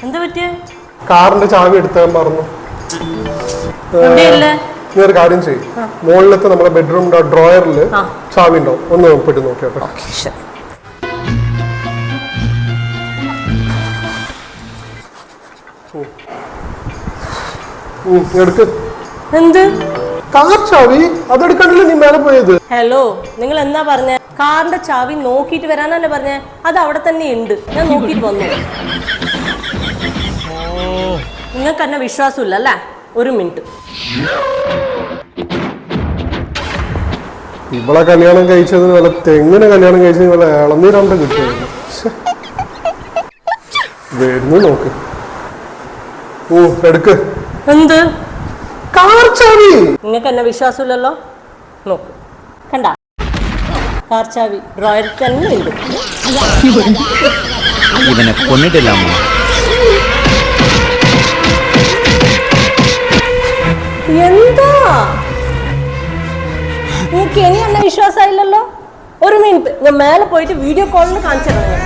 എന്താ പറ്റിയ? കാറിന്റെ ചാവി എടുത്താൻ പറഞ്ഞു. നീ ഒരു കാര്യം ചെയ്യും, മുകളിലത്തെ നമ്മുടെ ബെഡ്റൂമിന്റെ ഡ്രോയറിൽ ചാവി ഉണ്ടാവും, ഒന്ന് പെട്ട് നോക്കിയാട്ടെ. എടുക്ക്. എന്ത് കാർ ചാവി? അതെടുക്കണ്ടല്ലോ നീ മേലെ പോയത്. ഹലോ, നിങ്ങൾ എന്നാ പറഞ്ഞ? കാറിന്റെ ചാവി നോക്കിട്ട് വരാനല്ലേ പറഞ്ഞേ? അത് അവിടെ തന്നെ ഉണ്ട്, ഞാൻ നോക്കിട്ട് വന്നു. നിങ്ങൾക്ക് എന്നെ വിശ്വാസമില്ല അല്ലേ? ഒരു മിനിറ്റ്. ഇവളെ കല്യാണം കഴിച്ചതിന് വല്ല തെങ്ങിനെ കല്യാണം കഴിച്ചതിന് വല്ല ഇളനീരണ്ട കിട്ടുമായിരുന്നു. വരുന്നു നോക്ക്. എടുക്ക്. എന്ത് കാർ ചാവി? നിങ്ങൾക്ക് എന്നെ വിശ്വാസമില്ലല്ലോ. നോക്ക്, കണ്ട കാർ ചാവി ഡ്രോയറിൽ തന്നെ ഉണ്ട്. ഇവനെ കൊന്നിട്ടില്ല. എന്താ നിങ്ങൾക്ക് ഇനി എന്നെ വിശ്വാസമായില്ലല്ലോ? ഒരു മിനിറ്റ്, ഞാൻ മേലെ പോയിട്ട് വീഡിയോ കോളിൽ കാണിച്ചു തരാം.